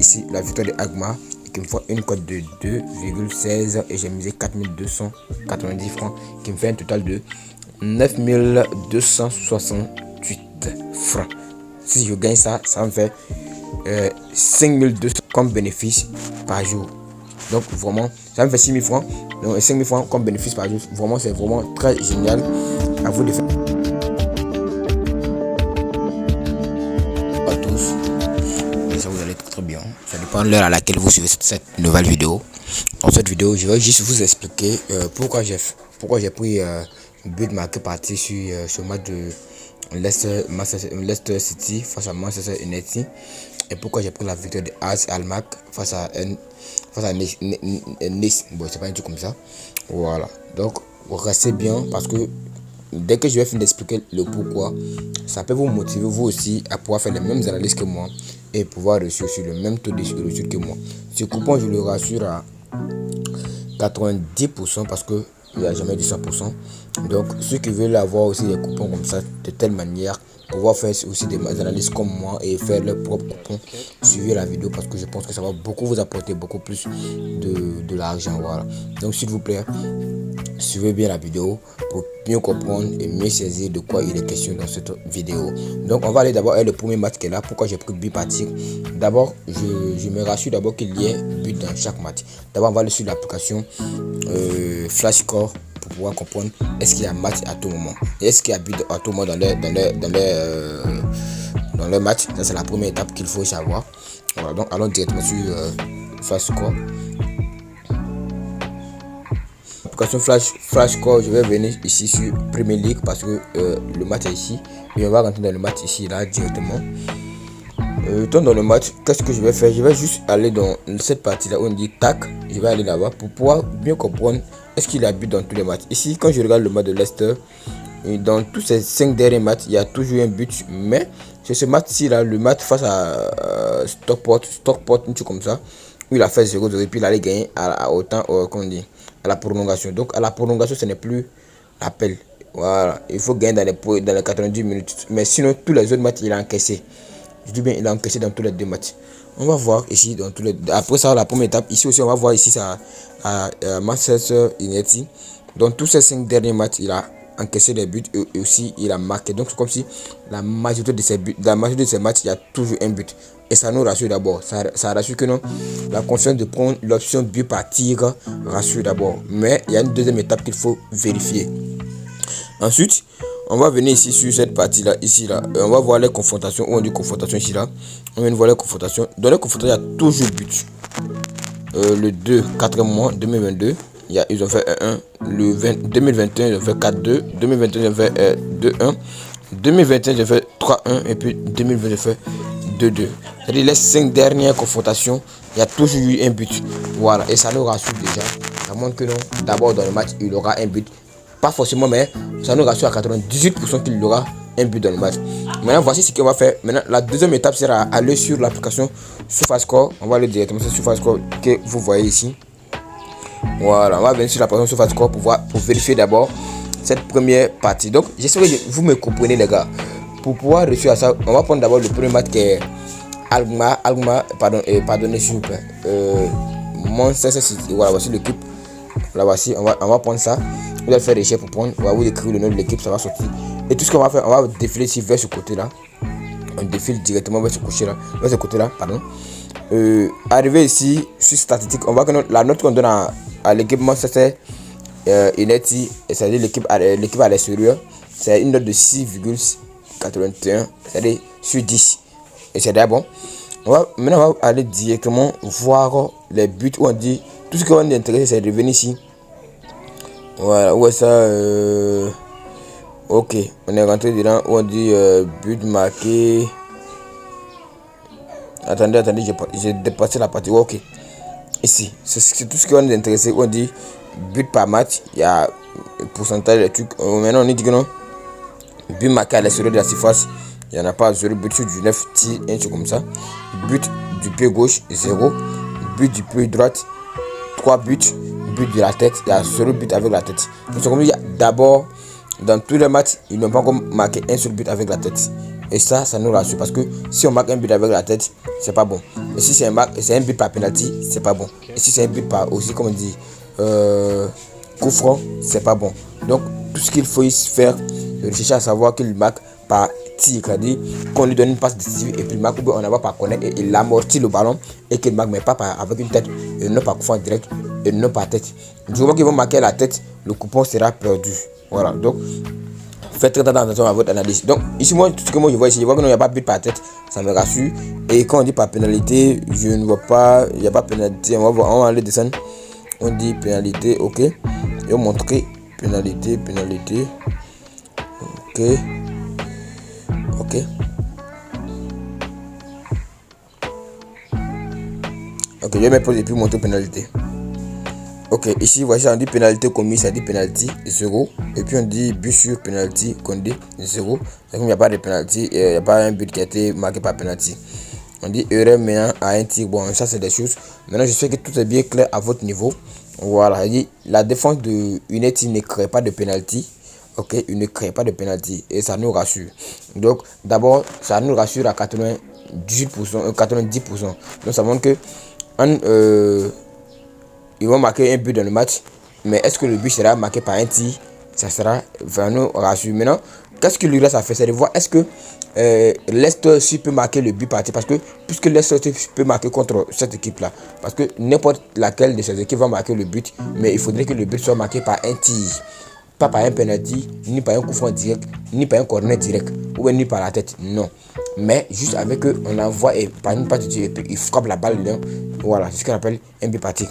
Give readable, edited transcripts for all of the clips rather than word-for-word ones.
ici la victoire de Alkmaar qui me fait une cote de 2,16 et j'ai misé 4290 francs qui me fait un total de 9268 francs. Si je gagne ça, ça me fait 5200 comme bénéfice par jour. Donc vraiment, ça me fait 6000 francs. Donc 5000 francs comme bénéfice par jour. Vraiment, c'est vraiment très génial. À vous de faire. À tous. Et ça vous allez très bien. Ça dépend de l'heure à laquelle vous suivez cette nouvelle vidéo. Dans cette vidéo, je vais juste vous expliquer pourquoi j'ai pris but marqué parti sur ce match de Leicester City face à Manchester United et pourquoi j'ai pris la victoire de AS Alkmaar face à Nice. Bon, c'est pas un truc comme ça. Voilà. Donc, restez bien parce que dès que je vais finir d'expliquer le pourquoi, ça peut vous motiver vous aussi à pouvoir faire les mêmes analyses que moi et pouvoir réussir sur le même taux de réussite que moi. Ce coupon, je le rassure à 90% parce que il n'y a jamais du 100%. Donc ceux qui veulent avoir aussi des coupons comme ça de telle manière, pouvoir faire aussi des analyses comme moi et faire leur propre coupon, suivez la vidéo parce que je pense que ça va beaucoup vous apporter beaucoup plus de l'argent. Voilà. Donc s'il vous plaît, suivez bien la vidéo pour mieux comprendre et mieux saisir de quoi il est question dans cette vidéo. Donc on va aller d'abord avec le premier match qui est là. Pourquoi j'ai pris but partir? D'abord, je me rassure d'abord qu'il y ait but dans chaque match. D'abord on va aller sur l'application Flash Score pour pouvoir comprendre est-ce qu'il y a match à tout moment, est-ce qu'il y a but à tout moment dans le match. Ça c'est la première étape qu'il faut savoir. Voilà, donc allons directement sur Flash Score. Application Flash Score, je vais venir ici sur Premier League parce que le match est ici et on va rentrer dans le match ici là directement. Dans le match, qu'est-ce que je vais faire? Je vais juste aller dans cette partie là où on dit tac. Je vais aller là-bas pour pouvoir bien comprendre est-ce qu'il a but dans tous les matchs. Ici, quand je regarde le match de Leicester, dans tous ces 5 derniers matchs, il y a toujours un but. Mais c'est ce match-ci là, le match face à Stockport, un truc comme ça, où il a fait 0-0 et puis il allait gagner à autant, comment on dit, à la prolongation. Donc à la prolongation, ce n'est plus l'appel. Voilà, il faut gagner dans les 90 minutes. Mais sinon, tous les autres matchs, il a encaissé. Je dis bien, il a encaissé dans tous les 2 matchs. On va voir ici dans tous les. Après ça, la première étape. Ici aussi, on va voir ici ça à Manchester United. Dans tous ces 5 derniers matchs, il a encaissé des buts et aussi il a marqué. Donc c'est comme si la majorité de ces buts, la majorité de ces matchs, il y a toujours un but. Et ça nous rassure d'abord. Ça rassure que non, la confiance de prendre l'option but par tir rassure d'abord. Mais il y a une deuxième étape qu'il faut vérifier. Ensuite, on va venir ici sur cette partie là, ici là, et on va voir les confrontations. Où on dit confrontation ici là, on vient de voir les confrontations. Dans les confrontations, il y a toujours but. Le 2 4 mois 2022, ils ont fait 1-1. Le 2021, ils ont fait 4-2. 2021, ils ont fait 2-1. 2021, ils ont fait 3-1. Et puis 2020, ils ont fait 2-2. C'est-à-dire les 5 dernières confrontations, il y a toujours eu un but. Voilà, et ça nous rassure déjà. Ça montre que non, d'abord dans le match, il aura un but. Pas forcément, mais ça nous rassure à 98% qu'il y aura un but dans le match. Maintenant, voici ce qu'on va faire. Maintenant, la deuxième étape sera aller sur l'application SofaScore. On va aller directement sur SofaScore que vous voyez ici. Voilà, on va venir sur l'application SofaScore pour vérifier d'abord cette première partie. Donc, j'espère que vous me comprenez, les gars. Pour pouvoir réussir à ça, on va prendre d'abord le premier match qui est Alkmaar, pardonnez s'il vous plaît. Manchester City. Voilà, voici l'équipe. Là, voici, on va prendre ça. Vous allez faire des recherches pour prendre. On va vous écrire le nom de l'équipe, ça va sortir. Et tout ce qu'on va faire, on va défiler ici vers ce côté-là. On défile directement vers ce côté-là, pardon. Arrivé ici sur statistique, on voit que la note qu'on donne à l'équipe Manchester United, c'est-à-dire l'équipe à l'extérieur, c'est une note de 6,81, c'est-à-dire sur 10. Et c'est déjà bon. Maintenant, on va aller directement voir les buts où on dit tout ce qu'on est intéressé, c'est de venir ici. Voilà, où est ça? Ok, on est rentré dedans où on dit but marqué. Attendez, j'ai dépassé la partie. Ok, ici, c'est tout ce qu'on est intéressé. Où on dit but par match, il y a pourcentage de trucs. Maintenant, on dit que non, but marqué à l'extérieur de la surface, il n'y en a pas. 0 but sur du 9 tir, un truc comme ça. But du pied gauche, 0. But du pied droite, 3 buts. But de la tête, il y a 0 but avec la tête. Donc, c'est comme il y a d'abord, dans tous les matchs, ils n'ont pas encore marqué un seul but avec la tête. Et ça nous rassure parce que si on marque un but avec la tête, c'est pas bon. Et si c'est un but par penalty, c'est pas bon. Et si c'est un but par aussi, comme on dit, coup franc, c'est pas bon. Donc tout ce qu'il faut faire, c'est chercher à savoir qu'il marque par tir, c'est-à-dire qu'on lui donne une passe décisive et puis il marque, ou bien on n'envoie par connaître et il amortit le ballon et qu'il marque, mais pas avec une tête, et non par coup franc direct et non par tête. Du moment qu'ils vont marquer la tête, le coupon sera perdu. Voilà, donc faites très attention à votre analyse. Donc ici, moi, tout ce que moi je vois ici, je vois qu'il n'y a pas but par tête, ça me rassure. Et quand on dit par pénalité, je ne vois pas, il n'y a pas pénalité. On va aller descendre. On dit pénalité, ok. Et on montre pénalité. Ok. Ok. Ok, je vais me poser et puis montrer pénalité. Ok, ici voici on dit pénalité commise, ça dit pénalité 0. Et puis on dit but sur pénalité condé 0. Donc il n'y a pas de pénalité, il n'y a pas un but qui a été marqué par pénalité. On dit erreur menant à un tir. Bon, ça c'est des choses. Maintenant je sais que tout est bien clair à votre niveau. Voilà, il dit la défense de United ne crée pas de pénalité. Ok, il ne crée pas de pénalité et ça nous rassure. Donc d'abord ça nous rassure à 98%, 90%. Donc ça montre que ils vont marquer un but dans le match, mais est-ce que le but sera marqué par un tir? Ça sera vraiment rassuré. Maintenant, qu'est-ce que lui reste à faire? C'est de voir est-ce que Leicester aussi peut marquer le but par tir, parce que puisque Leicester peut marquer contre cette équipe là, parce que n'importe laquelle de ces équipes va marquer le but, mais il faudrait que le but soit marqué par un tir, pas par un penalty, ni par un coup franc direct, ni par un corner direct, ou bien ni par la tête, non. Mais juste avec eux, on envoie et par une passe de tir et puis il frappe la balle dedans. Voilà, c'est ce qu'on appelle un but par tir.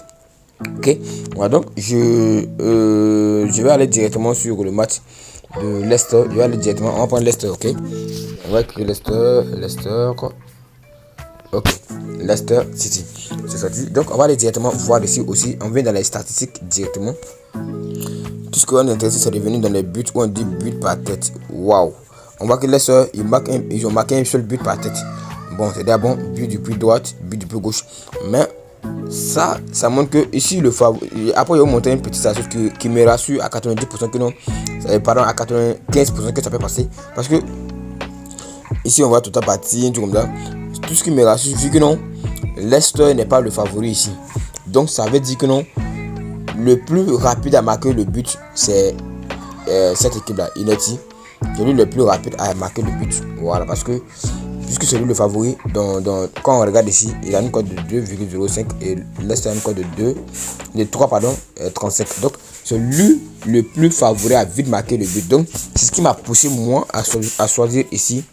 Ok, voilà, donc je vais aller directement sur le match de Leicester. Je vais aller directement, on va prendre Leicester, ok. On va écrire Leicester quoi. Ok, Leicester City, c'est sorti. Donc on va aller directement voir ici aussi. On vient dans les statistiques directement. Tout ce qu'on est intéressé, c'est de venir dans les buts où on dit but par tête. Waouh, on voit que Leicester ils ont marqué un seul but par tête. Bon, c'est d'abord but du plus droite, but du plus gauche, mais ça montre que ici le favori. Après, ils ont montré une petite statistique qui me rassure à 90% que non, pardon, à 95% que ça peut passer. Parce que ici, on voit tout à partie, tout comme ça. Tout ce qui me rassure, vu que non, Leicester n'est pas le favori ici. Donc, ça veut dire que non, le plus rapide à marquer le but, c'est cette équipe-là, United. C'est lui le plus rapide à marquer le but. Voilà, parce que puisque c'est lui le favori, quand on regarde ici, il a une cote de 2,05 et Leicester a une cote de 3,35. Donc c'est lui le plus favori à vite marquer le but. Donc c'est ce qui m'a poussé moi à choisir ici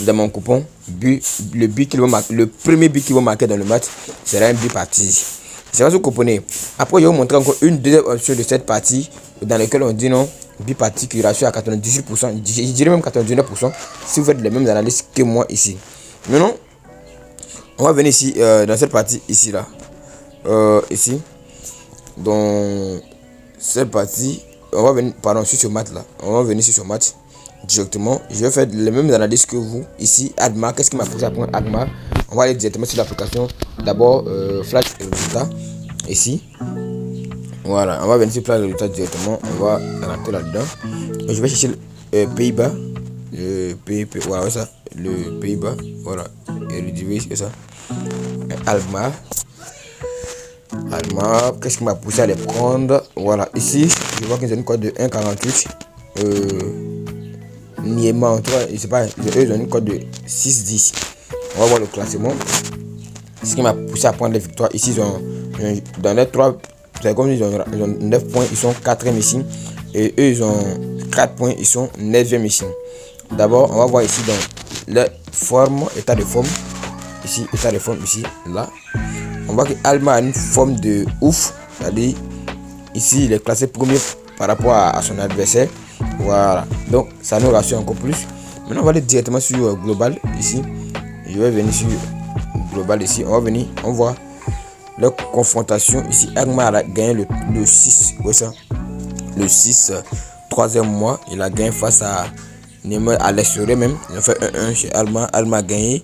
dans mon coupon le but qu'il va marquer, le premier but qu'il va marquer dans le match sera un but parti. C'est pas ce que vous comprenez. Après, je vais vous montrer encore une deuxième option de cette partie dans laquelle on dit non, but parti qui rassure à 98%, je dirais même 99% si vous faites les mêmes analyses que moi ici. Maintenant, on va venir ici dans cette partie ici là. Ici, dans cette partie, on va venir, pardon, sur ce match là. On va venir sur ce match directement. Je vais faire les mêmes analyses que vous ici. Adma, qu'est-ce qui m'a poussé à prendre Adma? On va aller directement sur l'application. D'abord, flash résultat ici. Voilà, on va venir sur flash résultat directement. On va rentrer là-dedans. Je vais chercher Pays-Bas. Voilà, ça. Le Pays-Bas. Voilà. Et le device, c'est ça. Alkmaar. Qu'est-ce qui m'a poussé à les prendre? Voilà, ici, je vois qu'ils ont une cote de 1,48. Niema, en tout cas, je sais pas, eux ils ont une cote de 6,10. On va voir le classement. Ce qui m'a poussé à prendre les victoires. Ici, ils ont dans les 3, c'est comme ils ont 9 points, ils sont 4e ici. Et eux, ils ont 4 points, ils sont 9e ici. D'abord, on va voir ici dans la forme, état de forme. Ici, état de forme, ici, là. On voit que Alma a une forme de ouf. C'est-à-dire, ici, il est classé premier par rapport à son adversaire. Voilà. Donc, ça nous rassure encore plus. Maintenant, on va aller directement sur Global, ici. Je vais venir sur Global, ici. On va venir, on voit leur confrontation. Ici, Alma a gagné le 6. Ouais, ça. Le 6, 3e mois. Il a gagné face à Neymar à l'extérieur même. Il a fait 1-1 chez Alma. Alma a gagné.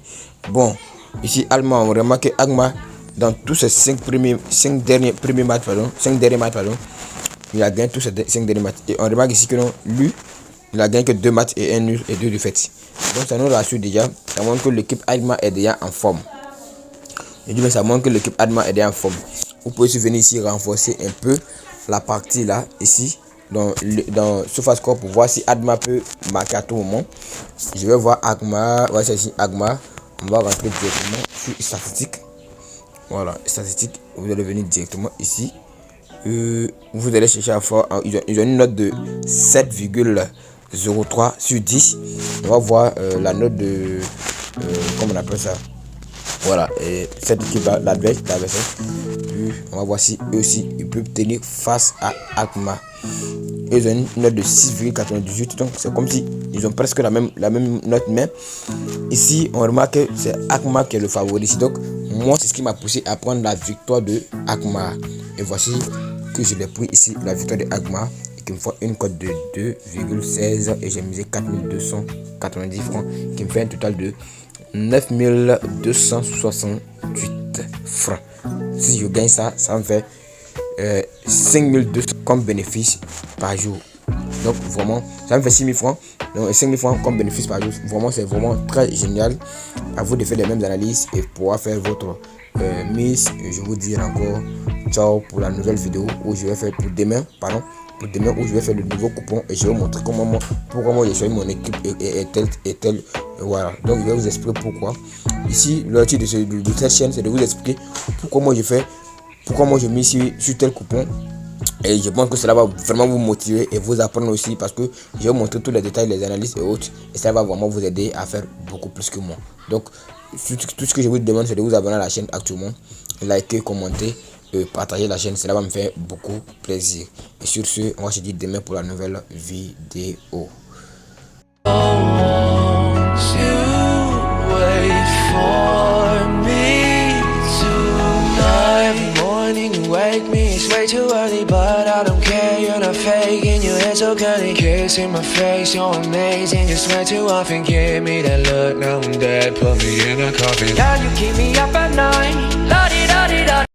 Bon, ici, Alma, on remarque que Alma, dans tous ces 5 derniers matchs, il a gagné tous ces 5 derniers matchs. Et on remarque ici que non, lui, il a gagné que 2 matchs et 1 nul et 2 défaites. Donc ça nous rassure déjà, ça montre que l'équipe Agma est déjà en forme. Je dis mais ça montre que l'équipe Agma est déjà en forme. Vous pouvez aussi venir ici renforcer un peu la partie là, ici, dans SofaScore pour voir si Agma peut marquer à tout moment. Je vais voir Agma, voilà c'est ici Agma. On va rentrer directement sur statistiques. Voilà, statistiques, vous allez venir directement ici. Vous allez chercher à faire, ils ont une note de 7,03 sur 10. On va voir la note de, comment on appelle ça. Voilà, et cette équipe l'adversaire, on va voir si eux aussi ils peuvent tenir face à Agma. Ils ont une note de 6,98, donc c'est comme si ils ont presque la même note, mais ici on remarque que c'est Agma qui est le favori. Donc moi c'est ce qui m'a poussé à prendre la victoire de Agma, et voici que je l'ai pris ici, la victoire de Agma, et qui me fait une cote de 2,16 et j'ai misé 4290 francs, qui me fait un total de 9268 francs. Si je gagne ça, ça me fait 5200 comme bénéfice par jour. Donc vraiment, ça me fait 6000 francs. Donc 5000 francs comme bénéfice par jour. Vraiment, c'est vraiment très génial. À vous de faire les mêmes analyses et pouvoir faire votre mise. Je vous dis encore ciao pour la nouvelle vidéo où je vais faire pour demain, où je vais faire le nouveau coupon et je vais vous montrer pourquoi j'ai choisi mon équipe et tel. Voilà, donc je vais vous expliquer pourquoi. Ici, l'objectif de cette chaîne, c'est de vous expliquer pourquoi moi je mets sur tel coupon. Et je pense que cela va vraiment vous motiver et vous apprendre aussi, parce que je vais vous montrer tous les détails, les analyses et autres, et ça va vraiment vous aider à faire beaucoup plus que moi. Donc tout ce que je vous demande, c'est de vous abonner à la chaîne actuellement, liker, commenter, partager la chaîne, cela va me faire beaucoup plaisir. Et sur ce, on va se dire demain pour la nouvelle vidéo. Wake me, it's way too early, but I don't care. You're not faking, your hair so curly, kissing my face, you're amazing. You swear too often, give me that look, now I'm dead. Put me in a coffin. Yeah, you keep me up at night.